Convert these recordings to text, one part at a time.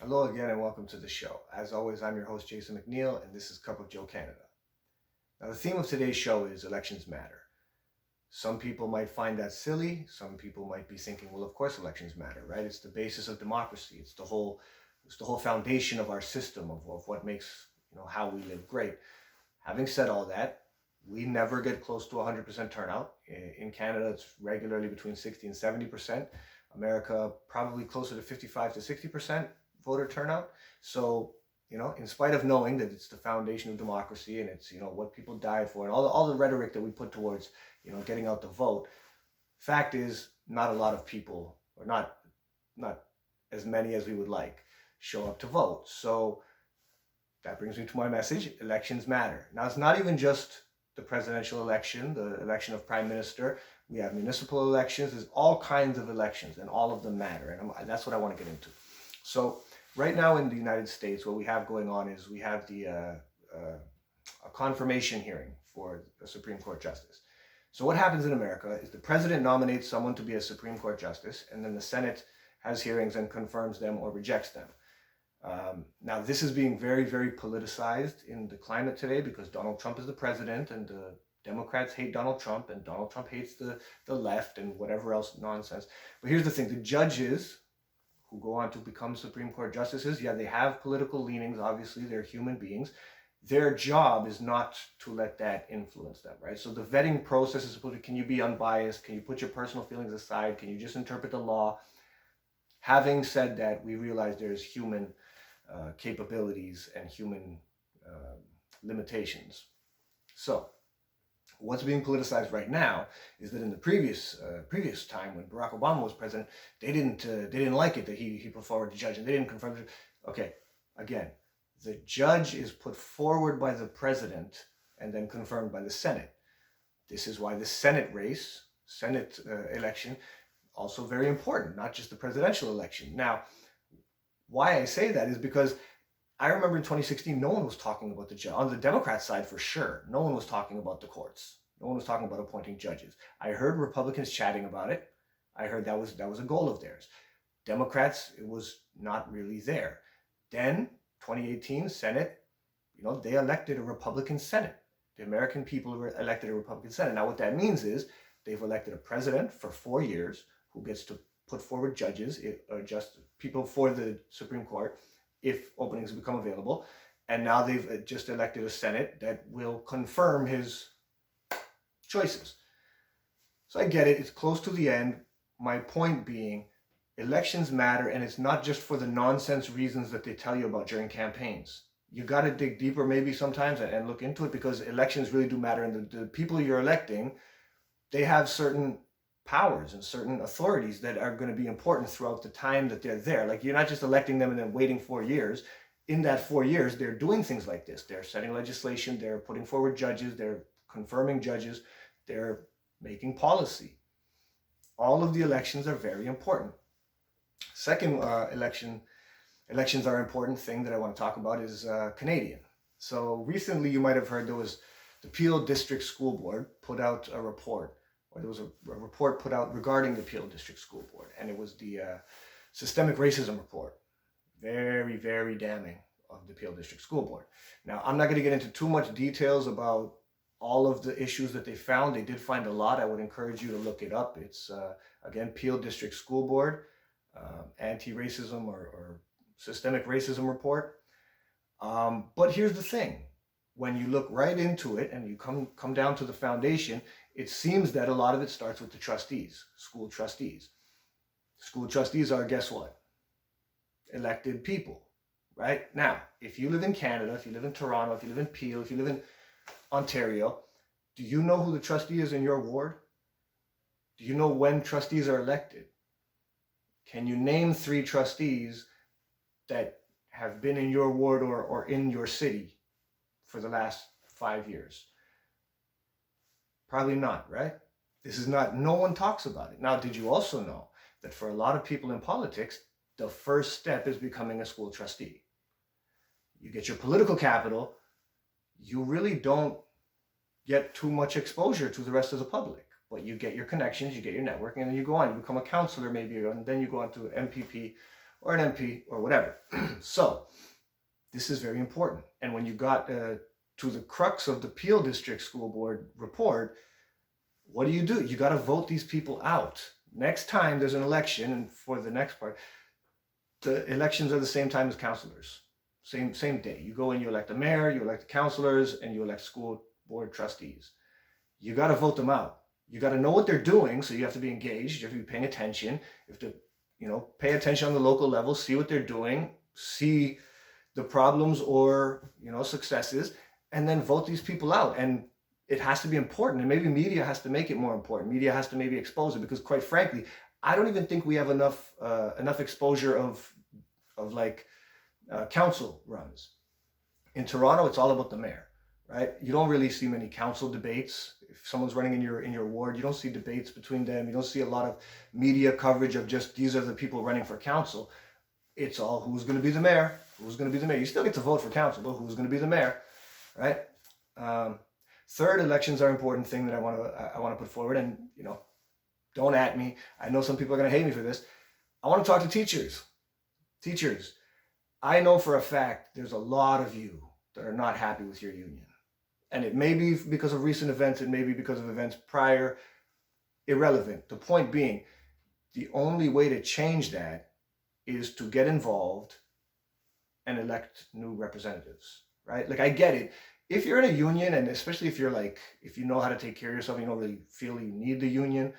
Hello again and welcome to the show. As always, I'm your host, Jason McNeil, and this is Cup of Joe Canada. Now, the theme of today's show is Elections Matter. Some people might find that silly. Some people might be thinking, well, of course elections matter, right? It's the basis of democracy. It's the whole foundation of our system, of what makes, how we live great. Having said all that, we never get close to 100% turnout. In Canada, it's regularly between 60 and 70%. America, probably closer to 55 to 60% voter turnout. So, in spite of knowing that it's the foundation of democracy and it's, what people died for and all the rhetoric that we put towards, getting out the vote, fact is not a lot of people, or not as many as we would like, show up to vote. So that brings me to my message. Elections matter. Now, it's not even just the presidential election, the election of prime minister. We have municipal elections. There's all kinds of elections, and all of them matter. And that's what I want to get into. So, right now in the United States, what we have going on is we have a confirmation hearing for a Supreme Court justice. So, what happens in America is the president nominates someone to be a Supreme Court justice, and then the Senate has hearings and confirms them or rejects them. Now, this is being very, very politicized in the climate today because Donald Trump is the president and the Democrats hate Donald Trump and Donald Trump hates the left and whatever else nonsense. But here's the thing, the judges who go on to become Supreme Court justices, yeah, they have political leanings. Obviously, they're human beings. Their job is not to let that influence them, right? So the vetting process is supposed to, can you be unbiased? Can you put your personal feelings aside? Can you just interpret the law? Having said that, we realize there's human capabilities and human limitations. So, what's being politicized right now is that in the previous time when Barack Obama was president, they didn't like it that he put forward the judge and they didn't confirm it. Okay, again, the judge is put forward by the president and then confirmed by the Senate. This is why the Senate election, also very important, not just the presidential election. Now, why I say that is because I remember in 2016, no one was talking about the judge. On the Democrat side, for sure, no one was talking about the courts. No one was talking about appointing judges. I heard Republicans chatting about it. I heard that was a goal of theirs. Democrats, it was not really there. Then, 2018, Senate, they elected a Republican Senate. The American people elected a Republican Senate. Now, what that means is they've elected a president for 4 years who gets to put forward judges, or just people for the Supreme Court, if openings become available. And now they've just elected a Senate that will confirm his choices. So I get it, it's close to the end. My point being, elections matter, and it's not just for the nonsense reasons that they tell you about during campaigns. You got to dig deeper maybe sometimes and look into it, because elections really do matter, and the people you're electing, they have certain powers and certain authorities that are going to be important throughout the time that they're there. Like, you're not just electing them and then waiting 4 years. In that 4 years, they're doing things like this. They're setting legislation, they're putting forward judges, they're confirming judges, they're making policy. All of the elections are very important. Second, elections are important thing that I want to talk about is Canadian. So recently you might have heard there was the Peel District School Board put out a report, or there was a report put out regarding the Peel District School Board, and it was the systemic racism report. Very, very damning of the Peel District School Board. Now, I'm not going to get into too much details about all of the issues that they found. They did find a lot. I would encourage you to look it up. It's, again, Peel District School Board, anti-racism or systemic racism report. But here's the thing. When you look right into it and you come down to the foundation, it seems that a lot of it starts with the trustees, school trustees. School trustees are, guess what? Elected people, right? Now, if you live in Canada, if you live in Toronto, if you live in Peel, if you live in Ontario, do you know who the trustee is in your ward? Do you know when trustees are elected? Can you name 3 trustees that have been in your ward or in your city for the last 5 years? Probably not, right? This is not, no one talks about it. Now, did you also know that for a lot of people in politics, the first step is becoming a school trustee? You get your political capital, you really don't get too much exposure to the rest of the public, but you get your connections, you get your networking, and then you go on, you become a counselor maybe, and then you go on to MPP or an MP or whatever. So this is very important. And when you got to the crux of the Peel District School Board report, what do? You got to vote these people out. Next time there's an election, and for the next part, the elections are the same time as councilors. Same day. You go in, you elect the mayor, you elect the councilors, and you elect school board trustees. You got to vote them out. You got to know what they're doing, so you have to be engaged. You have to be paying attention. You have to, pay attention on the local level, see what they're doing, see the problems or successes, and then vote these people out. And it has to be important, and maybe media has to make it more important. Media has to maybe expose it, because quite frankly, I don't even think we have enough exposure of council runs. In Toronto, it's all about the mayor, right? You don't really see many council debates. If someone's running in your ward, you don't see debates between them. You don't see a lot of media coverage of just these are the people running for council. It's all who's going to be the mayor, who's going to be the mayor. You still get to vote for council, but who's going to be the mayor, right? Third, elections are an important thing that I want to put forward, and don't at me. I know some people are going to hate me for this. I want to talk to teachers. Teachers, I know for a fact there's a lot of you that are not happy with your union. And it may be because of recent events, it may be because of events prior, irrelevant. The point being, the only way to change that is to get involved and elect new representatives, right? Like, I get it. If you're in a union, and especially if you know how to take care of yourself, you don't really feel you need the union.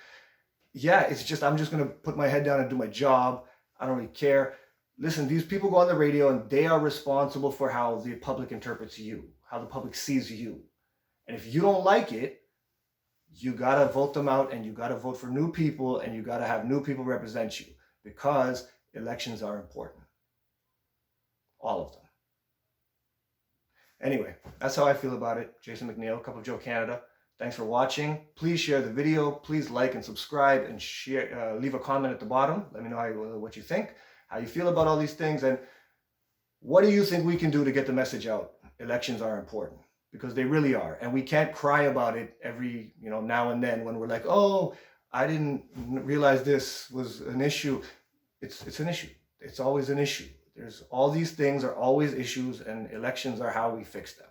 Yeah, it's just, I'm just going to put my head down and do my job. I don't really care. Listen, these people go on the radio and they are responsible for how the public interprets you, how the public sees you. And if you don't like it, you got to vote them out, and you got to vote for new people, and you got to have new people represent you, because elections are important. All of them. Anyway, that's how I feel about it. Jason McNeil, Cup of Joe Canada. Thanks for watching. Please share the video. Please like and subscribe, and share. Leave a comment at the bottom. Let me know what you think, how you feel about all these things, and what do you think we can do to get the message out? Elections are important, because they really are. And we can't cry about it every now and then when we're like, oh, I didn't realize this was an issue. It's an issue. It's always an issue. There's all these things are always issues, and elections are how we fix them.